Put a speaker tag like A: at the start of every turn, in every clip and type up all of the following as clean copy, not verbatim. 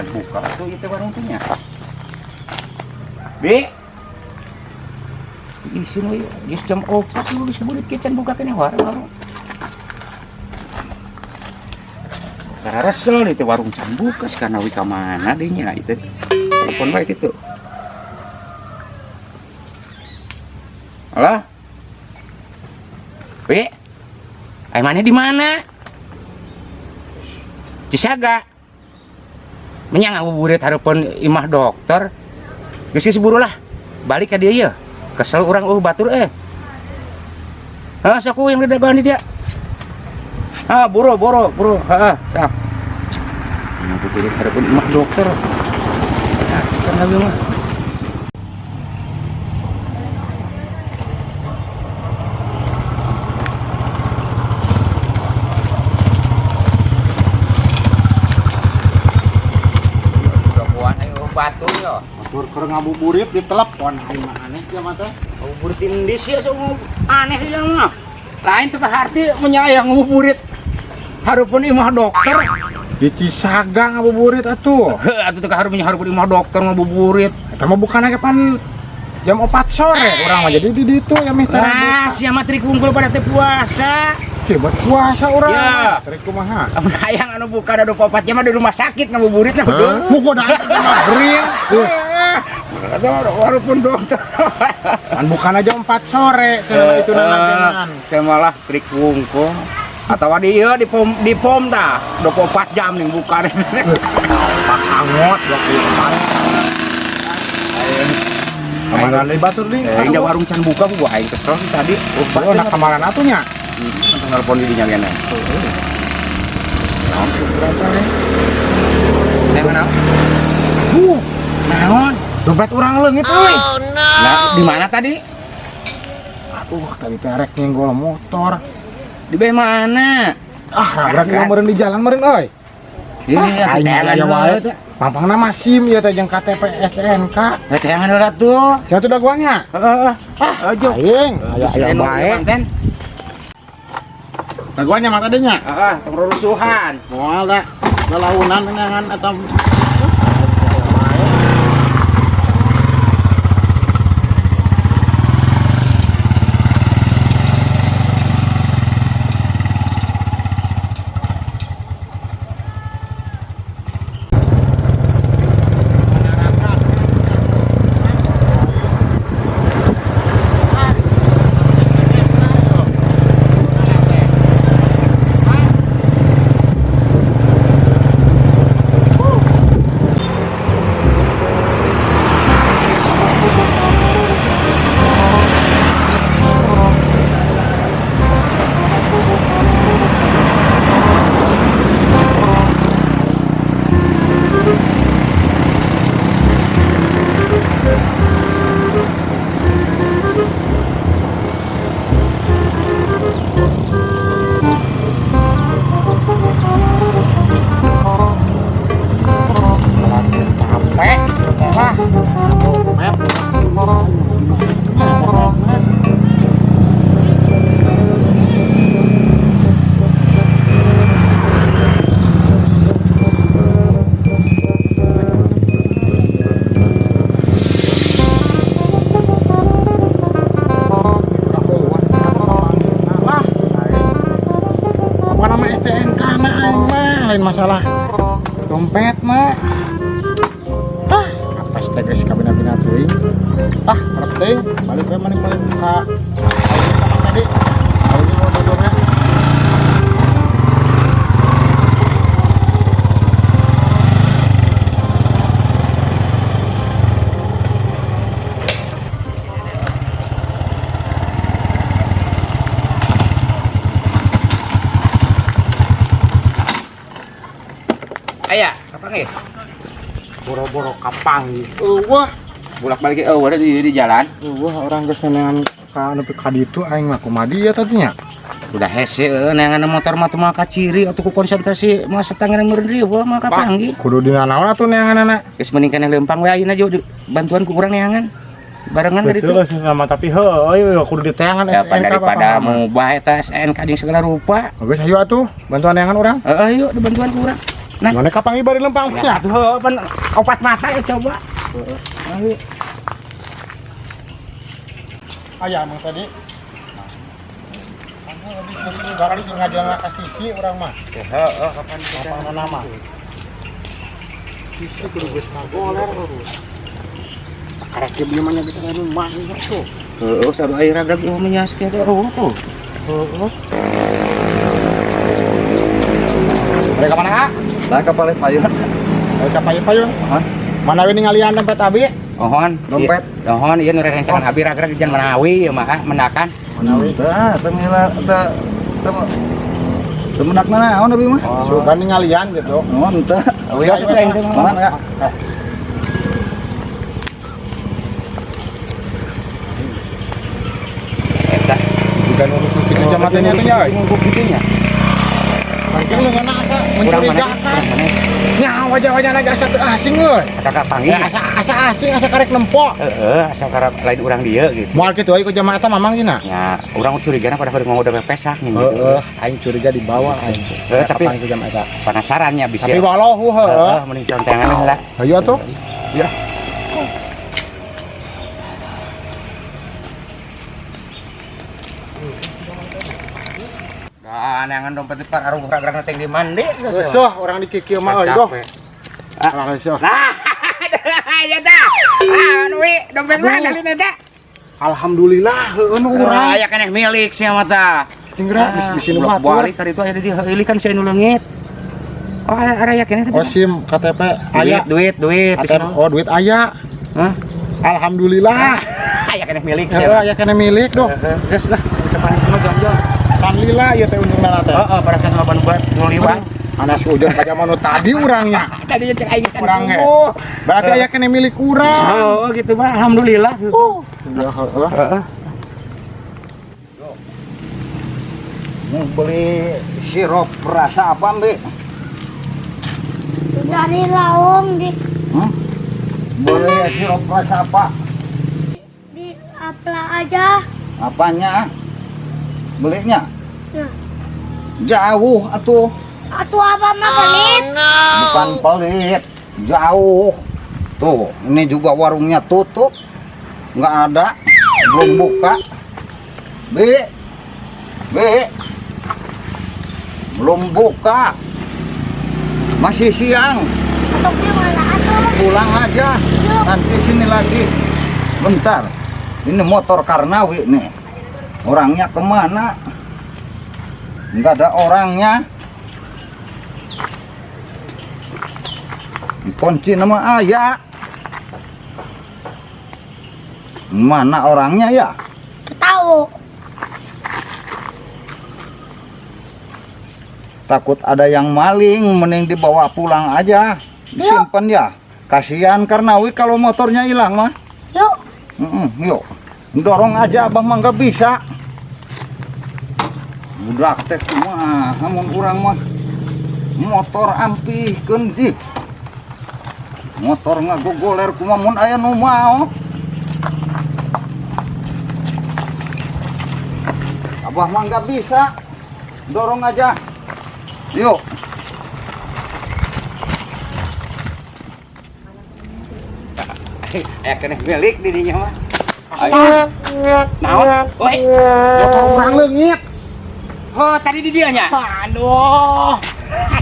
A: buka tuh itu warung punya. Bi. Isin we, geus jam 4 lu disebut kitchen buka kene warung. Karena resel itu warung can buka karena we ka mana deui nya itu. Telepon bae kitu. Halo? Bi. Ai mana di mana? Cisaga. Menyang ngabuburit hareupeun imah dokter. Geus buru lah. Balik ka dieu ye. Kesel orang batur sok yang udah bani dia. Buru. Sap. Ngabuburit hareupeun imah dokter. Nah, kan lagi mah. Batur yo.
B: Batur keur ngabuburit di telepon aing aneh ya mah teh.
A: Ngabuburit di sia so aneh ya mah. Lain teu harti menyayang ngabuburit. Hareupeun imah dokter.
B: Di Cisaga ngabuburit atuh.
A: Heuh atuh teu hareupeun imah dokter ngabuburit.
B: Eta mah bukan kapan jam 4 sore urang mah jadi di ditu ya meh teh.
A: Nah, sia mah trik kumpul pada teh puasa.
B: Buat puasa urang.
A: Ya.
B: Trik kumaha?
A: Amun hayang anu buka da 24 jam di rumah sakit ngabuburit nah betul.
B: Mugo da bring.
A: Atuh walaupun dokter.
B: Kan bukan aja 4 sore cenah itu nangan.
A: Saya malah trik wungkul. Atawa di ieu di pom tah 24 jam nih buka.
B: Pak angot waktu kemarin. Kamaran deui batur deui.
A: Indah warung can buka gua aing kesel tadi.
B: Oh, nak kamaran atunya.
A: Telepon di dinya kene. Naon berapa nih? Naon? Naon?
B: Dompet urang leungit euy.
A: Nah, di mana tadi?
B: Aduh, tadi teh rek nyenggol motor.
A: Di bae mana?
B: Rek meureun di jalan meureun euy.
A: Iya,
B: aya wae. Pampangna mah SIM ieu teh jeung KTP STNK.
A: Teangan udah tuh.
B: Sia teh dagoannya.
A: Heeh. Ajo.
B: Aing, aya bae. Dagoannya mah tadinya.
A: Heeh, rusuhan.
B: Moal da lalaunan nengan eta. Lain masalah dompet mah apa teh geus kabina-bina teuing harap teh balik we maning-maning ka tadi harusnya mau dodornya
A: Aya, kapan ge?
B: boro-boro kapang
A: Wah, bolak-balik ada di jalan.
B: Orang geus nenengan ka nepi ka ditu aing mah kumaha dia tadinya.
A: Udah hese nengan motor mah teu mah ka ciri atuh ku konsentrasi mah setangana meureun rieu mah ka panggi.
B: Kudu dina naon atuh neanganna?
A: Geus mending kana leumpang we ayeuna jo bantuan ku urang neangan. Barengan dari itu.
B: Betul sama tapi heuh kudu diteangan
A: SNK daripada mubah eta SNK jeung segala rupa.
B: Geus hayu atuh bantuan neangan urang.
A: Heeh, yuk bantuan ku urang. Nah.
B: Mana kapangi bari lempang
A: Ya,
B: nya.
A: tuh opat mata ya coba. Ayo.
B: Aya mah tadi. Barang sengaja kasih si orang mah.
A: Heeh, kapan kita
B: Apa nama? Sisi kudu geus kagoler urus. Karek ieu mah nya geus aya rumah tuh.
A: Heeh, saru air ragrag ieu mah nyas ke tuh.
B: Heeh. Mereka mana?
C: Lah kapal payun.
B: Mereka payun-payun.
C: Hah?
B: Mana we ningalian dompet abi?
A: Ohon,
C: Dompet.
A: Ohon ieu nu rencangan abi ragrag jangan menawi ieu mah menakan.
B: Manawi.
C: Tah, teu ngila teu menakna naon abi mah.
B: Sugan ningalian gitu.
C: Naon teh?
A: Wios teh ente
C: Mangan ya.
A: Eta
B: Bukan urus kita jamatannya teh nya.
A: ngungkuk gitunya.
B: Mungkin lu ngana asa
A: Kurang mana?
B: mencurigakan. Nya wajah-wajah lagi asa teu asing euy.
A: Sakaka panggil.
B: Ya asa asing asa karek nempok.
A: Heeh, asa karep lain urang dieu gitu.
B: Moal kitu euy ku jamaah eta mamang gina.
A: Ya, urang curigana pada ngomong udah pepesak nih.
B: Heeh, aing curiga di bawah aing.
A: Tapi-
B: Kapan ku jamaah eta.
A: Penasarannya bisa.
B: Tapi walau
A: Heeh,
B: heuh.
A: mending contengan lah.
B: Ayo atuh.
A: Ya. Neangan dompet Pak aruh ragrag teh di mandi.
B: Soh orang dikikil mah euy doh. Ah, soh.
A: Nah, ya dah. Anu we dompet mana dalin eta?
B: Alhamdulillah heueuh nu urang.
A: Aya keneh milik sia mata.
B: Cinggra bisi nu batur.
A: Balik tadi itu aya di heuli kan saya nu leungit. Oh, ada yakin
B: Oh SIM KTP aya.
A: duit.
B: ATM oh duit aya.
A: Hah?
B: Alhamdulillah.
A: Aya keneh milik
B: Heeh
A: sia.
B: aya kana milik doh.
A: Geus lah, depan sama jam-jam.
B: Kan lila ieu teh undungna teh.
A: Heeh, pada saat laban buat nuliwang.
B: Ana sujon ka zaman nu tadi urangnya.
A: Tadi cek aing kan.
B: Urang ge. Berarti aya kana milik urang.
A: Oh, gitu mah alhamdulillah.
B: Udah heueuh.
A: Heeh.
C: Mau beli sirup rasa apa, Mbak?
D: Dari Lawong
C: Beli sirup rasa apa?
D: di Apla aja.
C: Apanya? Belinya?
D: Ya.
C: Jauh atuh.
D: Atau apa mah pelit?
C: Bukan pelit, jauh. Tuh, ini juga warungnya tutup. Nggak ada, belum buka. Bi, belum buka. Masih siang,
D: Atau gimana atuh?
C: pulang aja. Nanti sini lagi. Bentar, ini motor Karnawi nih. Orangnya kemana? Nggak ada orangnya. Kunci nama ayah. Mana orangnya ya?
D: Tahu.
C: Takut ada yang maling, mending dibawa pulang aja. Disimpan ya. Kasihan Karnawi kalau motornya hilang mah.
D: Yuk.
C: Yuk. Dorong aja abang mah nggak bisa. Budak teh mah, namun kurang mah. Motor ampihkeun ji. Motor ngagogoler kumaha aya nu mau. Abah mah nggak bisa. Dorong aja. Yuk.
A: Aya keneh milik di dinya mah. Ayo. Naon? Woi.
B: Motor urang leungit.
A: Oh, tadi di dianya.
B: Aduh.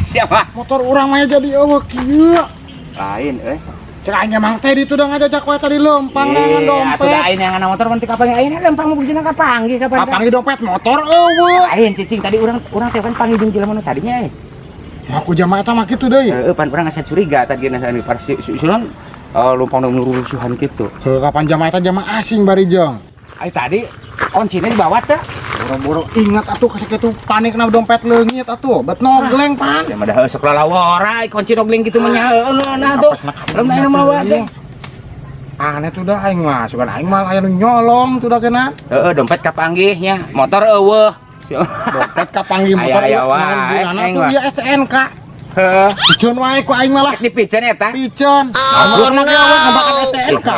A: Siapa?
B: Motor urang mah jadi eueuh kieu.
A: Lain
B: Cek aing emang teh ditu da ngajak we tadi lempang dengan
A: atuh da
B: dompet.
A: aing yang ngana motor penting kapan aing lempang mau bijina kapanggi kapan.
B: Kapangi dompet motor eueuh.
A: Aing cicing tadi urang teh kan panggil jeung jelema nu tadinya
B: Aku jamaah eta mah kitu deui.
A: pan urang asa curiga tadi na pas susunan lumpang nurusuhan kitu.
B: Heuh kapan jamaah eta jamaah asing bari jeung.
A: Ai tadi kuncinya dibawa teh.
B: Boro-boro ingat atuh kasih kitu panikna dompet leungit atuh, bet nogleng pan.
A: Ya mah dah sekolah lawara kunci dogling kitu mah nya nah tuh. Belum aing mawa teh.
B: Aneh tuh dah aing mah, sugan aing mah aya nu nyolong tuh dah kena.
A: Heeh dompet kapanggihnya, motor eueuh.
B: Dompet kapanggih motor
A: Aya wae,
B: gunana
A: aing
B: tuh
A: mah.
B: ieu SNK.
A: Heeh.
B: Piceun wae ku aing mah lah.
A: Di piceun eta.
B: Piceun. Motor mah ge awak ngebakan SNK.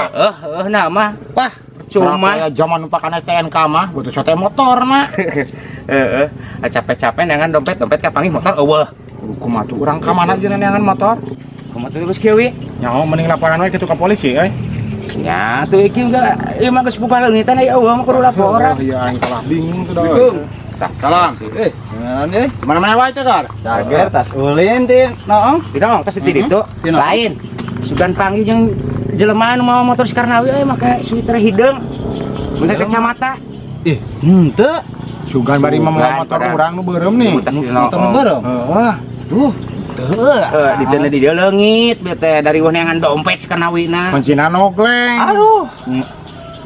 A: Nama.
B: Wah,
A: Cuma
B: ya zaman numpakan STNK mah butuh sote motor mah.
A: capek-capek dengan dompet kapanggih motor eueuh.
B: Kumaha tuh urang ka mana jeung neangan motor?
A: Kumaha terus kieu wi?
B: Nyaho mending laporan we ke tukang polisi euy.
A: Nya tuh iki enggak ieu mah geus buka leunitan aya eueuh mah kudu laporan.
B: Iya aing kalah bingung tuh dah.
A: Tah,
B: Salam. Mana-mana wae cegar.
C: Cager tas ulin ti noong.
A: Didong tos di ditu.
C: Dino.
A: Lain. Sugan panggil jeung jelema anu mawa motor Sekarnawi euy make sweater hideung. Mun kacamata.
C: Ih, henteu.
B: Sugan bari mah
A: Sugan,
B: motor
A: pada.
B: urang nu beureum nih.
C: Motor nu beureum.
B: Heeh.
C: Duh, teu.
A: Diteu di dieu leungit bete dari neangan dompet Sekarnawina.
B: Kuncina nogleng.
C: Aduh.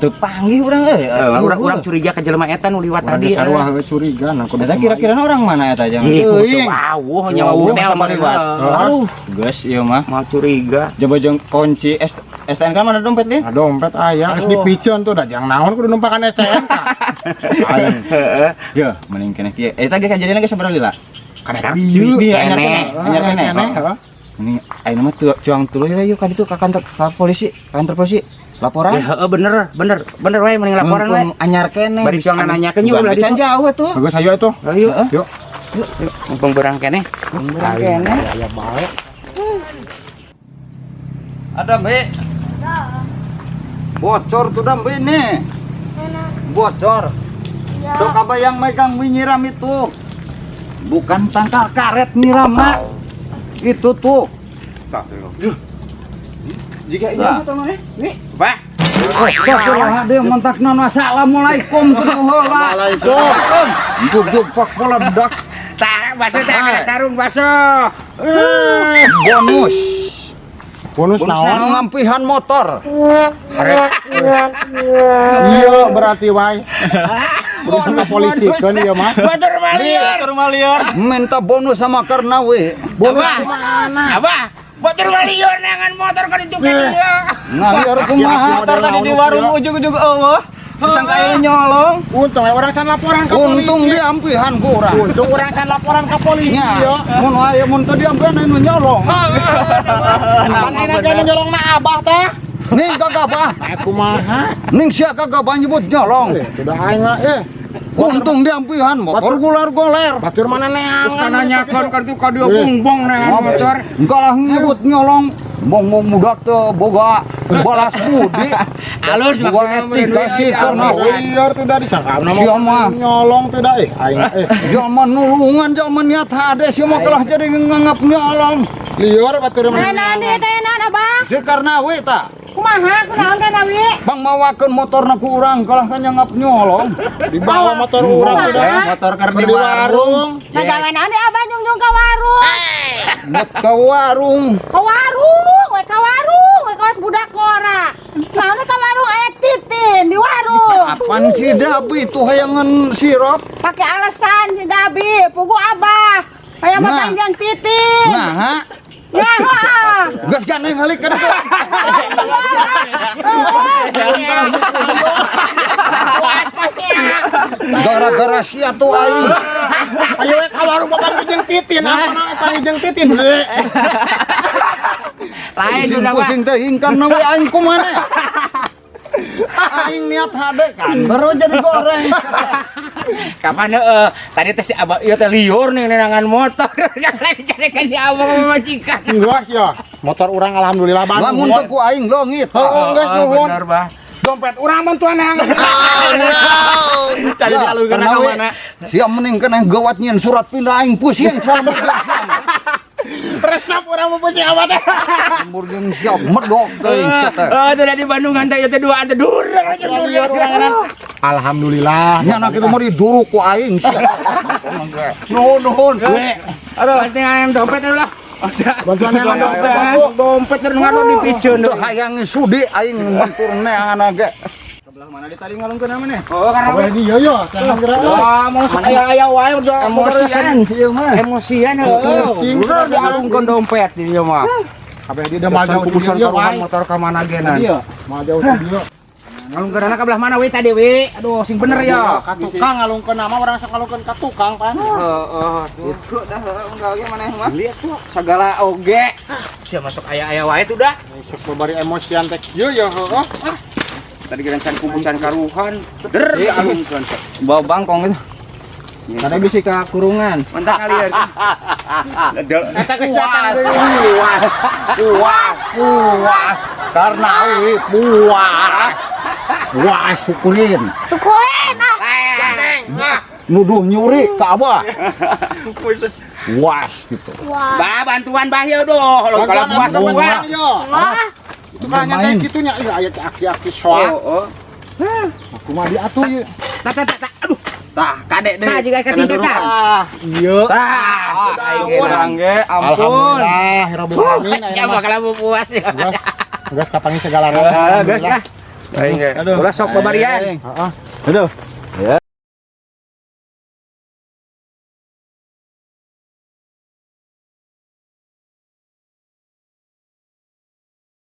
C: Teu panggih urang euy.
A: Urang curiga ka jelema eta nu liwat
B: Urang
A: tadi.
B: sarua heuh curiga nah kudu.
C: Eta kira-kira orang mana eta jangan.
A: Ih,
B: Teuing.
A: wawuh nya
C: Wawuh,
A: hotel
C: sama
A: mah
C: liwat. Aduh, geus ieu mah.
A: mau curiga.
C: Coba jeung kunci STNK mana dompet li?
B: Nah, dompet aya geus dipicen tuh dah jangan naon kudu numpakan STNK. Aing.
A: Heeh.
C: Ya, mending kena kieu. Eta ge kajadian ge sabaraha lila?
B: Kadang
C: Iya, anyar
A: kene.
C: kene.
B: Heeh.
C: Ini ayeuna mah cuang tuluy we yuk ka ditu ka kantor polisi, kantor polisi. Laporan.
A: Ya heeh bener wae mending laporan wae.
C: Mumpung anyar kene.
A: Bari cuang nanyakeun juga ulah
C: can jauh tuh.
B: Bagus ayo itu.
A: Ayo,
B: Yuk.
A: mumpung berang kene.
C: Berang kene.
B: Ya baik.
C: Ada Be. Bocor tuh dah Be nih.
D: Mana?
C: Bocor.
D: Ya.
C: Sok apa yang megang nyiram itu? Bukan tangkal karet nyiram nak. Itu tuh.
A: Jika
C: iya,
A: mah nih. Pak.
C: Astagfirullahaladzim, mentakna assalamualaikum kudu heula.
B: Waalaikumsalam.
C: Jug pak pola dak.
A: Tah, baso teh sarung baso.
C: Bonus.
B: Bonus naon?
C: Ngampihan motor.
B: Iya berarti wae. Berusaha ke polisi kan ieu mah.
A: Motor malior.
C: Minta bonus sama Karnawi.
B: Bonus
A: Abah.
B: mana?
A: Abah, motor malior neangan motor kan itu kan dia.
C: Ngaliar kumaha
B: Tar tadi di warung
C: ujug-ujug eueuh. Disangka aya nyolong.
B: Untung orang can laporan ke polisi.
C: Untung diampihan ku urang.
B: Untung orang can laporan ke polisi.
C: Nya, mun aya mun teu diampihan anu nyolong.
B: Pan enak ge nyolong na abah teh.
C: Ning kagak bah.
B: Kumaha?
C: Ning sia kagak bah nyebut nyolong.
B: Sudah aing mah
C: Untung diampihan motor goler-goler.
B: batur mana neangan.
A: Terus kana nyakon kan tuh ka dia bongbong neangan motor.
C: Engkau lah nyebut nyolong. Mong mudak teu boga balas budi.
A: Halus
C: Gua etika sih karena
B: Liar tuh dah disangka
C: Sia mah.
B: nyolong tuh dah aing
C: Zaman nulungan zaman niat hade sia mah kelah jadi nganggap nyolong.
B: liar batur mana.
D: Mana dia teh naon Abang?
C: Si Karnawi ta.
D: Kumaha kunaon Karnawi?
C: Bang mawakeun motorna ku urang kalah kan nyanggap nyolong.
B: Dibawa motor urang tuh dah.
C: Motor keur
B: Di warung.
D: Nah jangan naon deh Abang jungjung ka warung.
C: Buat ke warung.
D: Ka warung, we ka warung, we kaos budak ngora. Naon ka warung aya titin di warung.
C: Apaan si Dabi tuh hayangan sirop?
D: Pakai alasan si Dabi, pugu Abah. Aya mah
C: Nah.
D: panjang titin.
C: Nah, ha?
D: Ya, ha.
C: Gas ganeng halik ka ditu. Gara-gara sia tuh aing.
B: Ayo we ka warung bapak jeung titin. Apa nang eta jeung titin?
A: Lain juga mah.
C: Pusing teh hingkan we aing kumana? Aing niat hade kan, baru jadi goreng.
A: Kapan tadi teh si Abah ieu teh liur nih neangan motor. Yang lain cadekan di Abah majikan.
B: Enggak ya. Motor urang alhamdulillah Bandung.
C: Lamun teu ku aing longit.
B: Heeh, geus nuhun.
A: Bener, Bah.
B: Dompet urang bantuan yang.
C: Tadi dialungkeun ka mana? Sia mending keneh gawat nyeun surat pindah aing pusing sama.
B: Resep urang mau pusing apa teh?
C: Umur jeung siap medok teuing sia teh.
A: Teh dari Bandung kan teh teh duaan teh durang aja
B: Liar urang. Alhamdulillah.
C: Nya anak itu mah diduru ku aing sia.
B: Nuhun.
A: Aduh, pasti ngayang dompet lah.
B: Bantuan yang dompet.
A: Dompet teh ngado dipiceun.
C: Teu hayang sudi aing bantur neangan ge.
A: Sebelah mana di tali ngalungkeun namanya?
B: Oh, karena apa lagi? Yo, jangan gerak.
A: Wah, mau aya wah udah emosian sih ieu mah. Emosian heueuh. Udah dialungkeun dompet di dieu mah.
B: Kabeh dia mah jauh
A: kubusan
B: dia,
A: taruhan
B: wae.
A: motor ka mana genan.
B: Mah jauh dia.
A: Ngalungkeun ka belah mana we tadi we? Aduh, sing bener ya.
B: Ka tukang ngalungkeun nama orang sok ngalungkeun ka tukang pan.
A: Heeh, itu dah enggak ge maneh mah. Lihat tuh segala oge. Sia masuk aya wae tuh dah.
B: Sok bari emosian teh. Yo heuh.
A: Tadi gerancan kubusan karuhan. Der dialungkeun.
C: Bawa bangkong itu.
B: Kada bisa ka kurungan.
A: Mentang kali ya.
D: Eta geus datang deui.
C: Puas. Karena awi puas. Puas syukurin.
D: Syukurin ah.
C: Nuduh nyuri ke abah. Puas gitu.
D: Wah.
A: Bah, bantuan bah ya doh. Kalau puasa
C: Bantuan
A: gua.
D: Wah.
B: Itu mah nya kayak kitunya aya aki-aki soal.
A: Oh.
B: Aku mah diatuh ye.
A: Tak. Aduh. Tah, kadek deui.
D: Tah juga ketingkat.
B: Iya.
A: Tah, orang ge ampun.
B: Alhamdulillah, rabbil alamin.
A: Ya bakal puas ya.
B: Gas kapangi segala
A: Gas lah. Aing ge. Ulah sok babarian.
B: Heeh. Aduh.